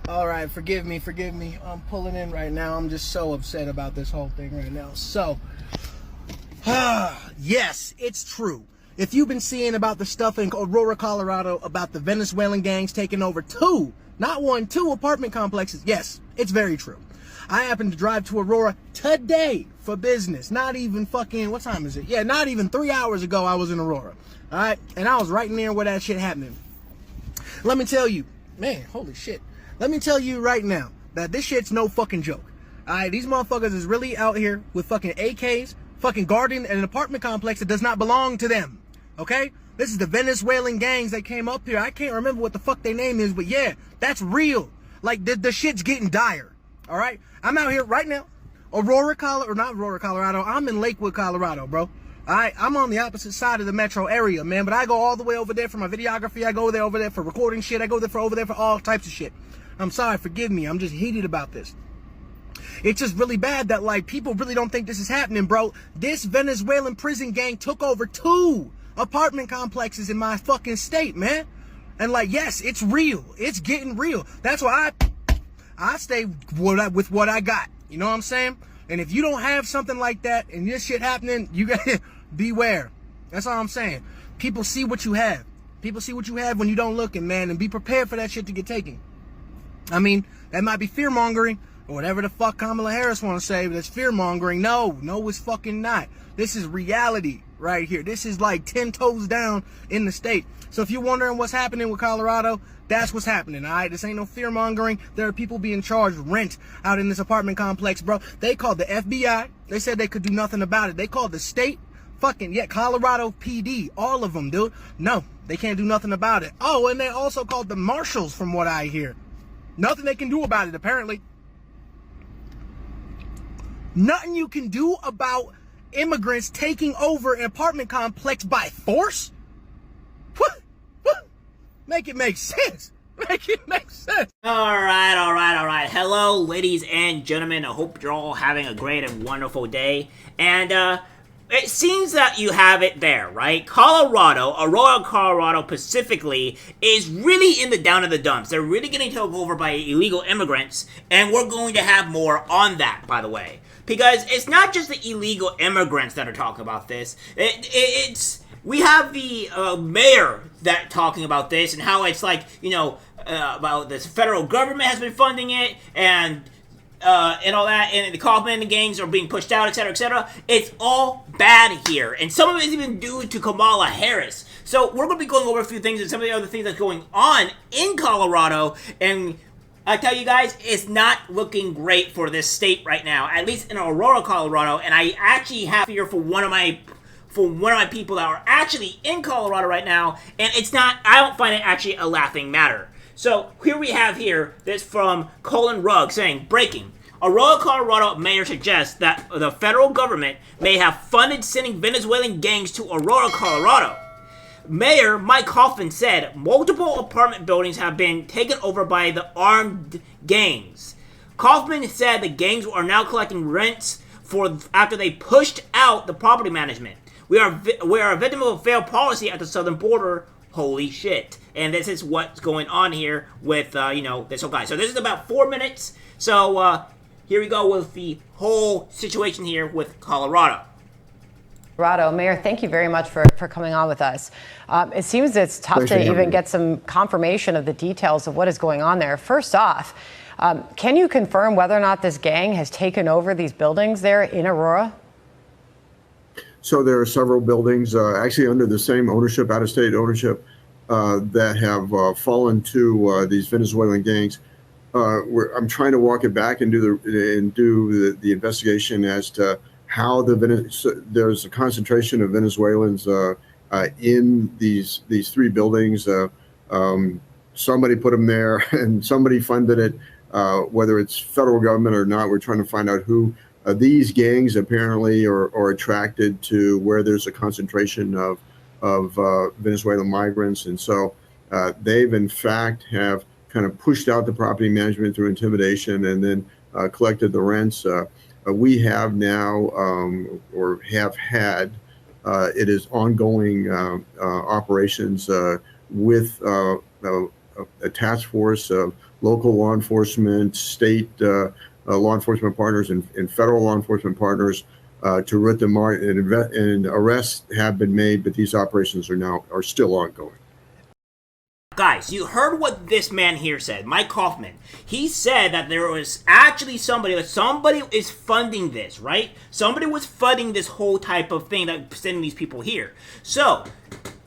All right, forgive me. I'm pulling in right now. I'm just so upset about this whole thing right now. So, yes, it's true. If you've been seeing about the stuff in Aurora, Colorado, about the Venezuelan gangs taking over two apartment complexes, yes, it's very true. I happened to drive to Aurora today for business. Not even fucking, what time is it? Yeah, not even 3 hours ago I was in Aurora. All right, and I was right near where that shit happening. Let me tell you, man, holy shit. Let me tell you right now that this shit's no fucking joke. Alright, these motherfuckers is really out here with fucking AKs, fucking guarding an apartment complex that does not belong to them. Okay? This is the Venezuelan gangs that came up here. I can't remember what the fuck their name is, but yeah, that's real. Like, the shit's getting dire. Alright? I'm out here right now. Colorado. I'm in Lakewood, Colorado, bro. Alright, I'm on the opposite side of the metro area, man, but I go all the way over there for my videography. I go over there for recording shit. I go over there for all types of shit. I'm sorry, forgive me. I'm just heated about this. It's just really bad that, like, people really don't think this is happening, bro. This Venezuelan prison gang took over 2 apartment complexes in my fucking state, man. And, like, yes, it's real. It's getting real. That's why I stay with what I got. You know what I'm saying? And if you don't have something like that and this shit happening, you gotta beware. That's all I'm saying. People see what you have. People see what you have when you don't look, man, and be prepared for that shit to get taken. I mean, that might be fear-mongering, or whatever the fuck Kamala Harris want to say, but it's fear-mongering. No, it's fucking not. This is reality right here. This is like 10 toes down in the state. So if you're wondering what's happening with Colorado, that's what's happening, all right? This ain't no fear-mongering. There are people being charged rent out in this apartment complex, bro. They called the FBI. They said they could do nothing about it. They called the state. Colorado PD. All of them, dude. No, they can't do nothing about it. Oh, and they also called the marshals, from what I hear. Nothing they can do about it, apparently. Nothing you can do about immigrants taking over an apartment complex by force? What? Make it make sense. Make it make sense. All right. Hello, ladies and gentlemen. I hope you're all having a great and wonderful day. And, it seems that you have it there, right? Aurora, Colorado specifically, is really in the down of the dumps. They're really getting taken over by illegal immigrants, and we're going to have more on that, by the way. Because it's not just the illegal immigrants that are talking about this. We have the mayor that talking about this, and how it's like, about this federal government has been funding it, and all that, and the Kaufman gangs are being pushed out, etc., etc. It's all bad here, and some of it is even due to Kamala Harris. So we're going to be going over a few things and some of the other things that's going on in Colorado, and I tell you guys, it's not looking great for this state right now, at least in Aurora, Colorado, and I actually have here for one of my people that are actually in Colorado right now, and I don't find it actually a laughing matter. So here we have this from Colin Rugg saying, breaking. Aurora, Colorado mayor suggests that the federal government may have funded sending Venezuelan gangs to Aurora, Colorado. Mayor Mike Hoffman said multiple apartment buildings have been taken over by the armed gangs. Kaufman said the gangs are now collecting rents after they pushed out the property management. We are a victim of a failed policy at the southern border. Holy shit. And this is what's going on here with, this whole guy. So this is about 4 minutes. So here we go with the whole situation here with Colorado. Mayor, thank you very much for coming on with us. It seems it's tough to even get some confirmation of the details of what is going on there. First off, can you confirm whether or not this gang has taken over these buildings there in Aurora? So there are several buildings actually under the same ownership, out-of-state ownership, that have fallen to these Venezuelan gangs. I'm trying to walk it back and do the investigation as to how there's a concentration of Venezuelans in these 3 buildings. Somebody put them there, and somebody funded it. Whether it's federal government or not, we're trying to find out who. These gangs apparently are attracted to where there's a concentration of Venezuelan migrants, and so they've in fact have kind of pushed out the property management through intimidation and then collected the rents. We have now or have had it is ongoing operations with a task force local law enforcement, state law enforcement partners, and federal law enforcement partners to root them out, and arrests have been made, but these operations are still ongoing. Guys, you heard what this man here said, Mike Kaufman. He said that there was actually somebody is funding this, right? Somebody was funding this whole type of thing, that sending these people here. So,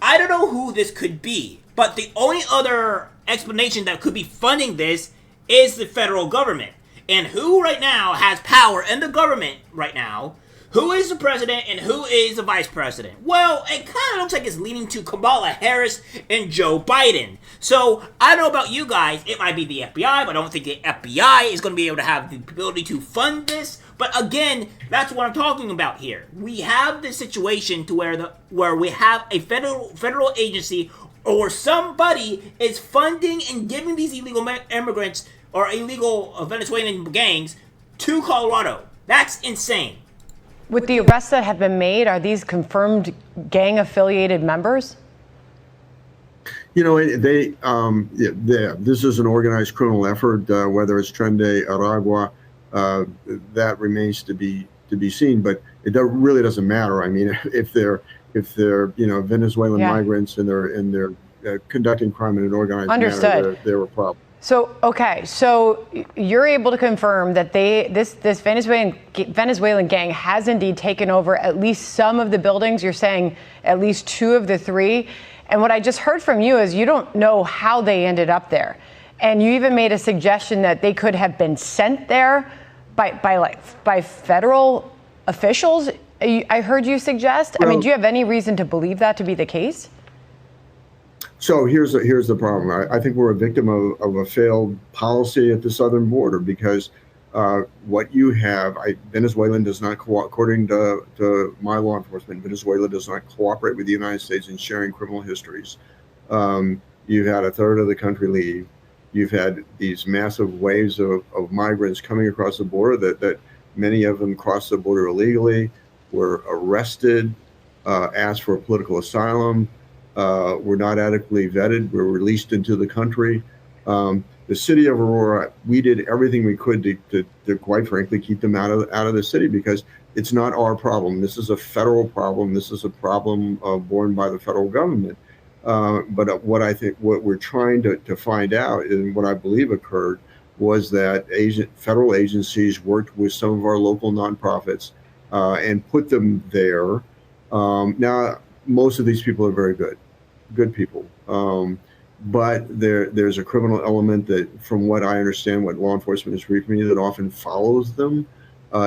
I don't know who this could be, but the only other explanation that could be funding this is the federal government. And who right now has power in the government right now? Who is the president and who is the vice president? Well, it kind of looks like it's leaning to Kamala Harris and Joe Biden. So, I don't know about you guys. It might be the FBI, but I don't think the FBI is going to be able to have the ability to fund this. But again, that's what I'm talking about here. We have this situation to where we have a federal agency or somebody is funding and giving these illegal immigrants or illegal Venezuelan gangs to Colorado. That's insane. With the arrests that have been made, are these confirmed gang-affiliated members? You know, this is an organized criminal effort. Whether it's Tren de Aragua, that remains to be seen. But it really doesn't matter. I mean, if they're Venezuelan migrants and they're conducting crime in an organized manner, they're a problem. So, okay, so you're able to confirm that this Venezuelan gang has indeed taken over at least some of the buildings. You're saying at least 2 of the 3. And what I just heard from you is you don't know how they ended up there. And you even made a suggestion that they could have been sent there by federal officials. I heard you suggest. Well, I mean, do you have any reason to believe that to be the case? So here's the problem. I think we're a victim of a failed policy at the southern border, because what you have, Venezuela does not according to my law enforcement, Venezuela does not cooperate with the United States in sharing criminal histories. You've had a third of the country leave. You've had these massive waves of migrants coming across the border that many of them crossed the border illegally, were arrested, asked for political asylum, were not adequately vetted, were released into the country. The city of Aurora, we did everything we could to quite frankly keep them out of the city, because it's not our problem. This is a federal problem. This is a problem borne by the federal government. But what we're trying to find out, and what I believe occurred, was that federal agencies worked with some of our local nonprofits and put them there. Now, most of these people are very good people. But there's a criminal element that, from what I understand, what law enforcement is briefing me, that often follows them,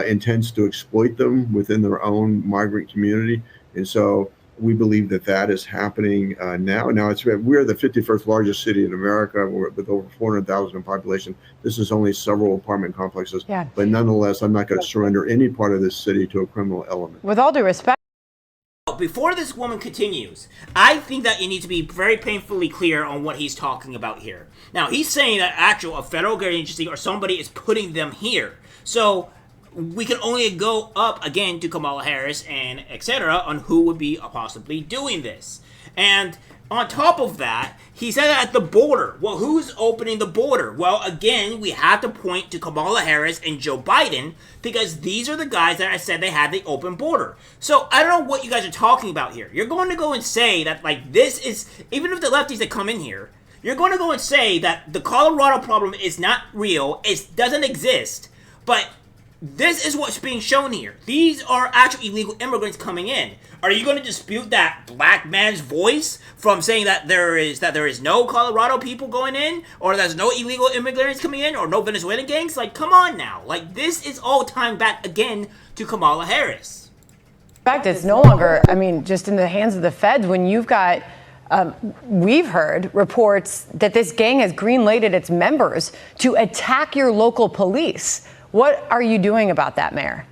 intends to exploit them within their own migrant community. And so we believe that is happening now. Now, we're the 51st largest city in America with over 400,000 in population. This is only several apartment complexes. Yeah. But nonetheless, I'm not going to surrender any part of this city to a criminal element. With all due respect. Before this woman continues, I think that you need to be very painfully clear on what he's talking about here. Now, he's saying that a federal agency or somebody is putting them here. So we can only go up again to Kamala Harris and etc. on who would be possibly doing this. And on top of that, he said that at the border. Well, who's opening the border? Well, again, we have to point to Kamala Harris and Joe Biden, because these are the guys that I said they had the open border. So I don't know what you guys are talking about here. You're going to go and say that, like, this is, even if the lefties that come in here, you're going to go and say that the Colorado problem is not real, it doesn't exist, but this is what's being shown here. These are actual illegal immigrants coming in. Are you going to dispute that black man's voice from saying that there is no Colorado people going in, or there's no illegal immigrants coming in, or no Venezuelan gangs? Like, come on now. Like, this is all tying back again to Kamala Harris. In fact, it's no longer, I mean, just in the hands of the feds when you've got, we've heard reports that this gang has green-lighted its members to attack your local police. What are you doing about that, Mayor?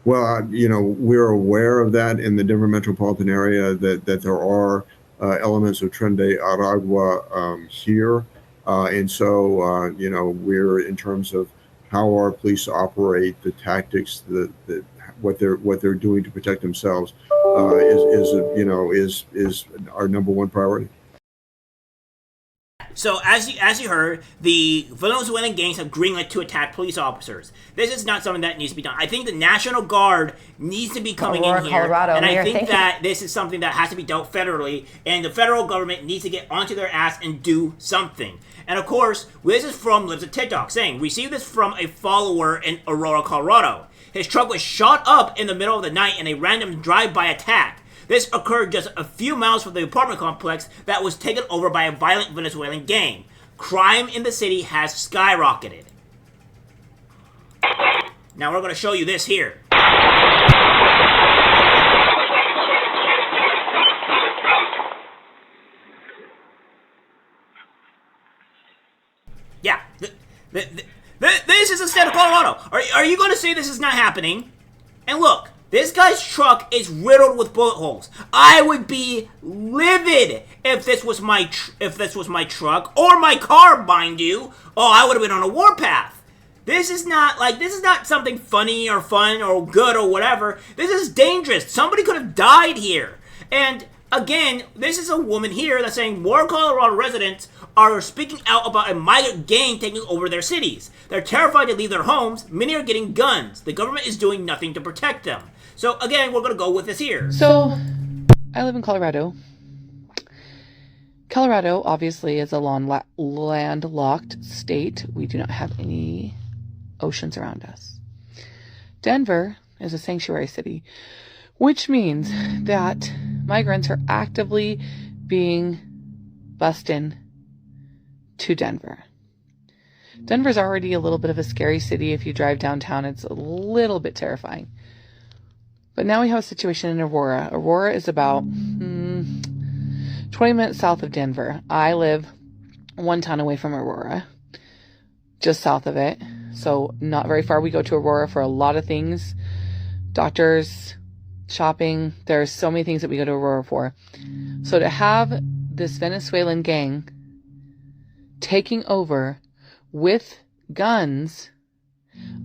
Well, we're aware of that in the Denver metropolitan area, that there are elements of Tren de Aragua here. And so, we're, in terms of how our police operate, the tactics, what they're doing to protect themselves, is our number one priority. So as you heard, the Venezuelan gangs have greenlit to attack police officers. This is not something that needs to be done. I think the National Guard needs to be coming in here, Colorado. and Mayor, I think that this is something that has to be dealt federally, and the federal government needs to get onto their ass and do something. And of course, this is from Lives of TikTok saying, received this from a follower in Aurora, Colorado. His truck was shot up in the middle of the night in a random drive-by attack. This occurred just a few miles from the apartment complex that was taken over by a violent Venezuelan gang. Crime in the city has skyrocketed. Now we're going to show you this here. Yeah, this is the state of Colorado. Are you going to say this is not happening? And look. This guy's truck is riddled with bullet holes. I would be livid if this was my truck or my car, mind you. Oh, I would have been on a warpath. This is not something funny or fun or good or whatever. This is dangerous. Somebody could have died here. And again, this is a woman here that's saying more Colorado residents are speaking out about a migrant gang taking over their cities. They're terrified to leave their homes. Many are getting guns. The government is doing nothing to protect them. So again, we're going to go with this here. So, I live in Colorado. Colorado, obviously, is a landlocked state. We do not have any oceans around us. Denver is a sanctuary city, which means that migrants are actively being bussed in to Denver. Denver's already a little bit of a scary city. If you drive downtown, it's a little bit terrifying. But now we have a situation in Aurora. Aurora is about 20 minutes south of Denver. I live one town away from Aurora, just south of it. So not very far. We go to Aurora for a lot of things. Doctors, shopping. There's so many things that we go to Aurora for. So to have this Venezuelan gang taking over with guns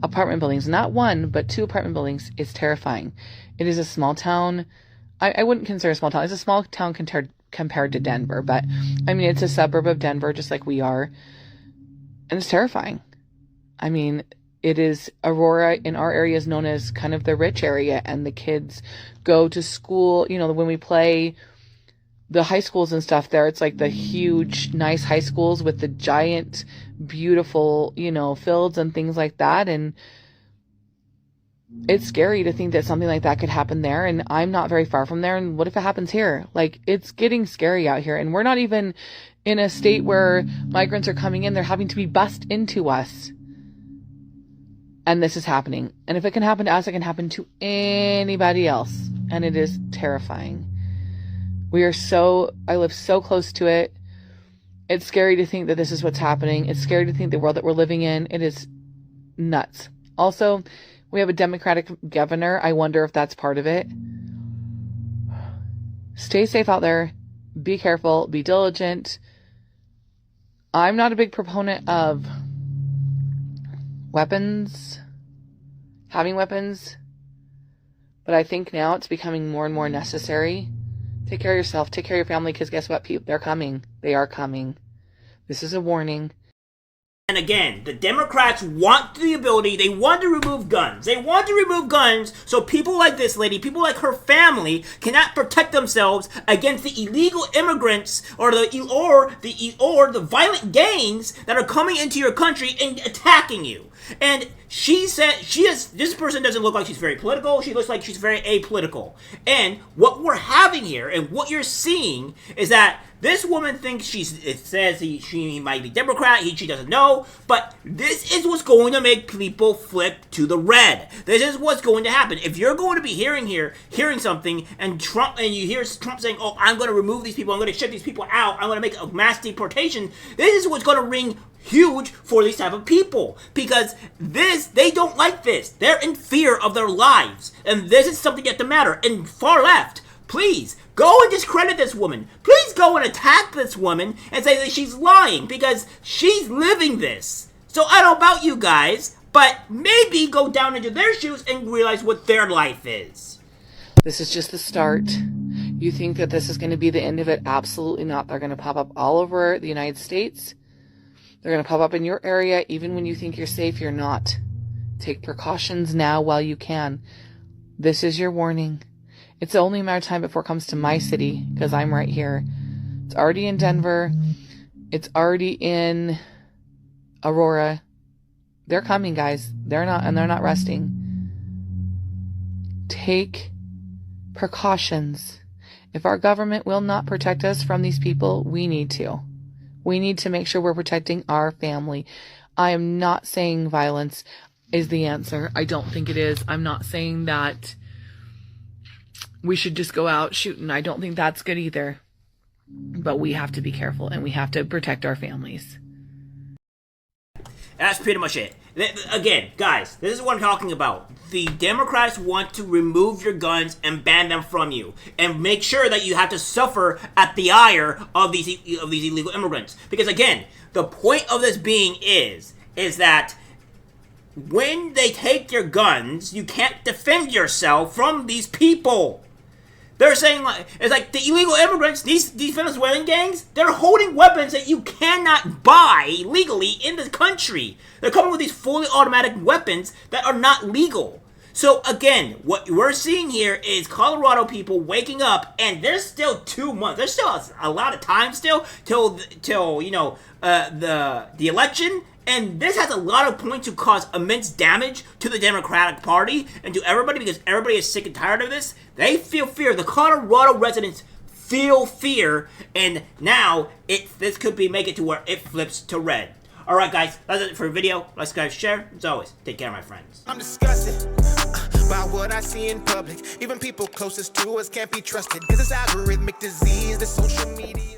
apartment buildings, not one, but 2 apartment buildings, is terrifying. It is a small town. I wouldn't consider it a small town. It's a small town compared to Denver, but I mean, it's a suburb of Denver, just like we are. And it's terrifying. I mean, it is Aurora in our area is known as kind of the rich area, and the kids go to school, you know, when we play the high schools and stuff there, it's like the huge, nice high schools with the giant, beautiful, you know, fields and things like that. And it's scary to think that something like that could happen there. And I'm not very far from there. And what if it happens here? Like, it's getting scary out here. And we're not even in a state where migrants are coming in. They're having to be bussed into us. And this is happening. And if it can happen to us, it can happen to anybody else. And it is terrifying. I live so close to it. It's scary to think that this is what's happening. It's scary to think the world that we're living in. It is nuts. Also, we have a Democratic governor. I wonder if that's part of it. Stay safe out there. Be careful. Be diligent. I'm not a big proponent of weapons, having weapons, but I think now it's becoming more and more necessary. Take care of yourself. Take care of your family, because guess what, people? They're coming. They are coming. This is a warning. And again, the Democrats want the ability, they want to remove guns. They want to remove guns so people like this lady, people like her family, cannot protect themselves against the illegal immigrants or the violent gangs that are coming into your country and attacking you. And she said, this person doesn't look like she's very political. She looks like she's very apolitical. And what we're having here and what you're seeing is that this woman thinks it says she might be Democrat, she doesn't know, but this is what's going to make people flip to the red. This is what's going to happen. If you're going to be hearing something, and you hear Trump saying, oh, I'm going to remove these people, I'm going to ship these people out, I'm going to make a mass deportation, this is what's going to ring huge for these type of people, because they don't like this. They're in fear of their lives, and this is something that matter. And far left, please go and discredit this woman. Please go and attack this woman and say that she's lying, because she's living this. So I don't know about you guys, but maybe go down into their shoes and realize what their life is. This is just the start. You think that this is going to be the end of it? Absolutely not. They're going to pop up all over the United States. They're going to pop up in your area. Even when you think you're safe, you're not. Take precautions now while you can. This is your warning. It's only a matter of time before it comes to my city, because I'm right here. It's already in Denver. It's already in Aurora. They're coming, guys. They're not resting. Take precautions. If our government will not protect us from these people, we need to. We need to make sure we're protecting our family. I am not saying violence is the answer. I don't think it is. I'm not saying that we should just go out shooting. I don't think that's good either. But we have to be careful, and we have to protect our families. That's pretty much it. Again, guys, this is what I'm talking about. The Democrats want to remove your guns and ban them from you, and make sure that you have to suffer at the ire of these illegal immigrants. Because again, the point of this being is that when they take your guns, you can't defend yourself from these people. They're saying, it's like the illegal immigrants, these Venezuelan gangs, they're holding weapons that you cannot buy legally in the country. They're coming with these fully automatic weapons that are not legal. So again, what we're seeing here is Colorado people waking up, and there's still 2 months. There's still a lot of time still till you know the election. And this has a lot of points to cause immense damage to the Democratic Party and to everybody, because everybody is sick and tired of this. They feel fear. The Colorado residents feel fear, and now this could be make it to where it flips to red. All right, guys, that's it for the video. Like, subscribe, share. As always, take care, my friends. I'm disgusted by what I see in public. Even people closest to us can't be trusted. This is algorithmic disease, the social media.